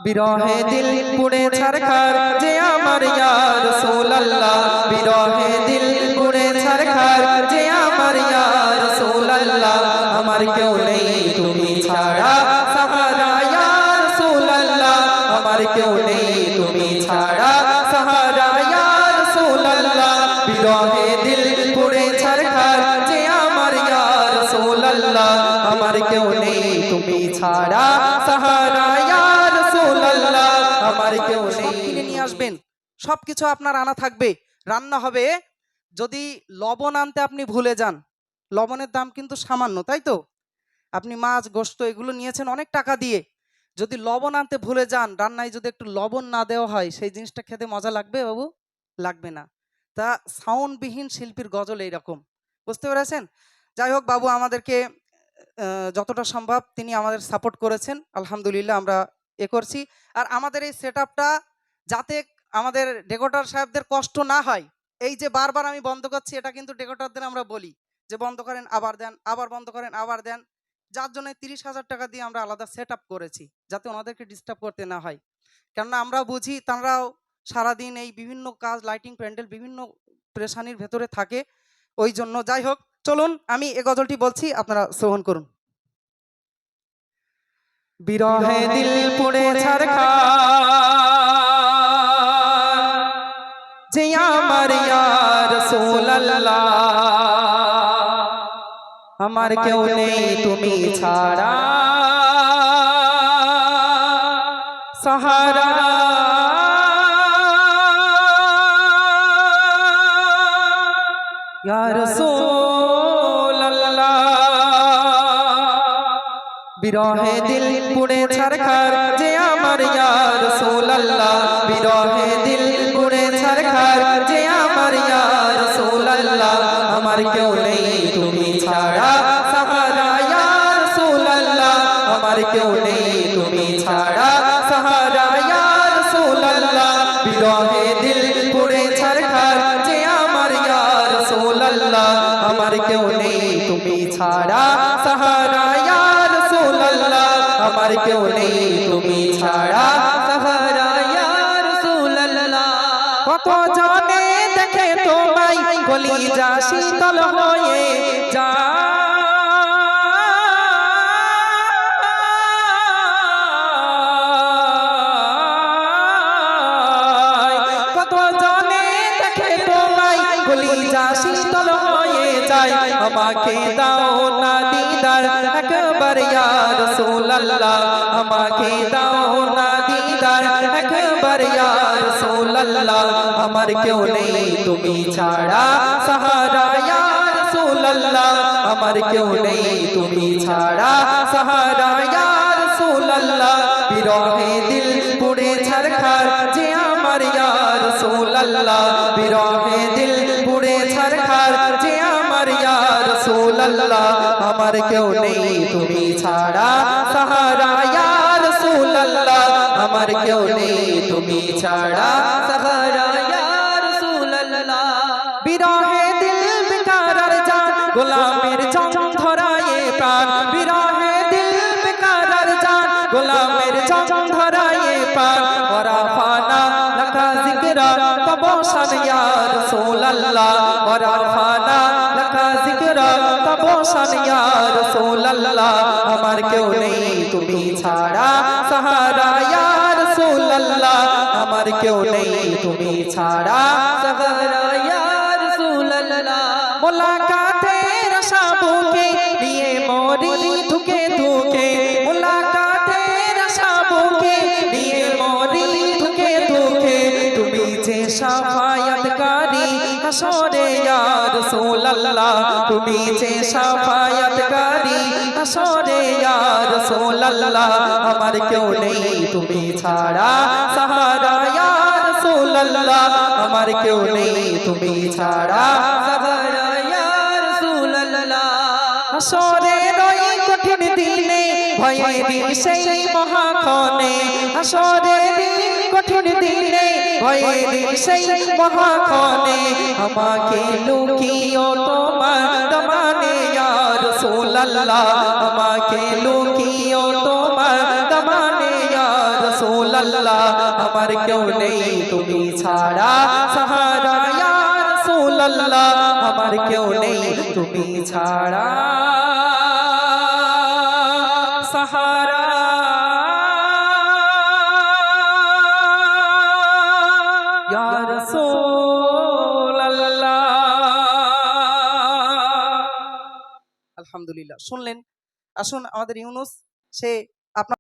বিরহে দিল পুড়ে ছারখার যে আমার ইয়া রাসূলুল্লাহ, বিরহে দিল পুড়ে ছারখার যে আমার ইয়া রাসূলুল্লাহ। আমার কেউ নেই তুমি ছাড়া সাহারা ইয়া রাসূলুল্লাহ, আমার কেউ নেই তুমি ছাড়া সাহারা ইয়া রাসূলুল্লাহ। বিরহে দিল পুড়ে ছারখার যে আমার ইয়া রাসূলুল্লাহ, আমার কেউ নেই তুমি ছাড়া সাহারা ইয়া রাসূলুল্লাহ। আমার কেউ নেই। কিনে নিয়ে আসবেন, সবকিছু আপনার আনা থাকবে, রান্না হবে। যদি লবণ আনতে আপনি ভুলে যান, লবণের দাম কিন্তু সামান্য, তাই তো? আপনি মাছ গোশত এগুলো নিয়েছেন অনেক টাকা দিয়ে, যদি লবণ আনতে ভুলে যান, রান্নায় যদি একটু লবণ না দেওয়া হয়, সেই জিনিসটা খেতে মজা লাগবে বাবু? লাগবে না। তা সাউন্ডবিহীন শিল্পীর গজল এইরকম, বুঝতে পেরেছেন? যাই হোক, বাবু আমাদেরকে যতটা সম্ভব তিনি আমাদের সাপোর্ট করেছেন, আলহামদুলিল্লাহ আমরা করছি। আর আমাদের এই সেট আপটা যাতে আমাদের ডেকোরেটর সাহেবদের কষ্ট না হয়, এই যে বারবার আমি বন্ধ করছি, এটা কিন্তু ডেকোরেটরদের আমরা বলি যে বন্ধ করেন আবার দেন, আবার বন্ধ করেন আবার দেন, যার জন্য 30,000 টাকা দিয়ে আমরা আলাদা সেট আপ করেছি, যাতে ওনাদেরকে ডিস্টার্ব করতে না হয়। কেননা আমরা বুঝি তারাও সারাদিন এই বিভিন্ন কাজ, লাইটিং, প্যান্ডেল, বিভিন্ন প্রেশানির ভেতরে থাকে, ওই জন্য। যাই হোক, চলুন আমি এই গজলটি বলছি, আপনারা শ্রবণ করুন। বিরহে দিল পুড়ে ছারখার যে আমার ইয়া রাসূলুল্লাহ, আমার কেউ নেই তুমি ছাড়া সাহারা ইয়া রাসূলুল্লাহ। বিরহে দিল পুড়ে ছারখার যে আমার ইয়া রাসূলুল্লাহ, বিরহে দিল পুড়ে ছারখার যে আমার ইয়া রাসূলুল্লাহ। আমার কেউ নেই তুমি ছাড়া সাহারা ইয়া রাসূলুল্লাহ, আমার কেউ নেই তুমি ছাড়া সাহারা ইয়া রাসূলুল্লাহ। বিরহে দিল পুড়ে ছারখার যে আমার ইয়া রাসূলুল্লাহ, আমার কেউ নেই তুমি ছাড়া সাহারা ইয়া রাসূলুল্লাহ, আমার কেউ নেই তুমি ছাড়া সাহারা ইয়া রাসূলুল্লাহ। কত জনে দেখে তোমায় কলিজা শীতল হয়ে যায়, কত জনে দেখে তোমায় কলিজা শীতল হয়ে যায়। আমাকে দাও না দিদার একবার ইয়া রাসূলুল্লাহ, আমাকে দাও না দিদার একবার ইয়া রাসূলুল্লাহ। আমার কেউ নেই তুমি ছাড়া সাহারা ইয়া রাসূলুল্লাহ, আমার কেউ নেই তুমি ছাড়া সাহারা ইয়া রাসূলুল্লাহ। বিরহে দিল পুড়ে ছারখার যে আমার ইয়া রাসূলুল্লাহ, বিরহে দিল পুড়ে ছারখার যে আমার ইয়া রাসূলুল্লাহ। আমার কেউ নেই তুমি ছাড়া সাহারা ইয়া রাসূলুল্লাহ, আমার কেউ নেই তুমি ছাড়া সাহারা ইয়া রাসূলুল্লাহ। বিরহে দিল বেকারার জান গোলামের জং ধরায়ে প্রাণ, বিরহে দিল বেকারার জান গোলামের জং ধরায়ে প্রাণ। ওরাফানা লাকা যিকরা তবশান ইয়া রাসূলুল্লাহ, ওরাফানা লাকা যিকরা তবশান ইয়া রাসূলুল্লাহ। আমার কেউ নেই তুমি ছাড়া সাহারা ইয়া রাসূলুল্লাহ, আমার কেউ নেই তুমি ছাড়া সাহারা ইয়া রাসূলুল্লাহ। মুলাকাতের আশা বুকে নিয়ে মরি ধুকে ধুকে, মুলাকাতের আশা বুকে নিয়ে মরি ধুকে ধুকে। তুমি যে শাফায়াতকারী হাসরে ইয়া রাসূলুল্লাহ, তুমি যে শাফায়াতকারী হাসরে ইয়া রাসূলুল্লাহ। আমার কেউ নেই তুমি ছাড়া সাহারা ইয়া রাসূলুল্লাহ, আমার কেউ নেই তুমি ছাড়া সাহারা ইয়া রাসূলুল্লাহ। হাসরের ওই কঠিন দিনে ভয়ের সেই মহাক্ষণে, হাসরের কঠিন দিনে ভয়ের সেই মহাক্ষণে। আমাকে লুকিও তোমার দামানে ইয়া রাসূলুল্লাহ, আমাকে লুকিও তোমার দামানে ইয়া রাসূলুল্লাহ। রাসূলুল্লাহ আমার কেউ নেই তুমি ছাড়া সাহারা ইয়া রাসূলুল্লাহ আমার কেউ নেই তুমি ছাড়া সাহারা ইয়া রাসূলুল্লাহ। আলহামদুলিল্লাহ, শুনলেন। আসুন আমাদের ইউনুস সে আপনার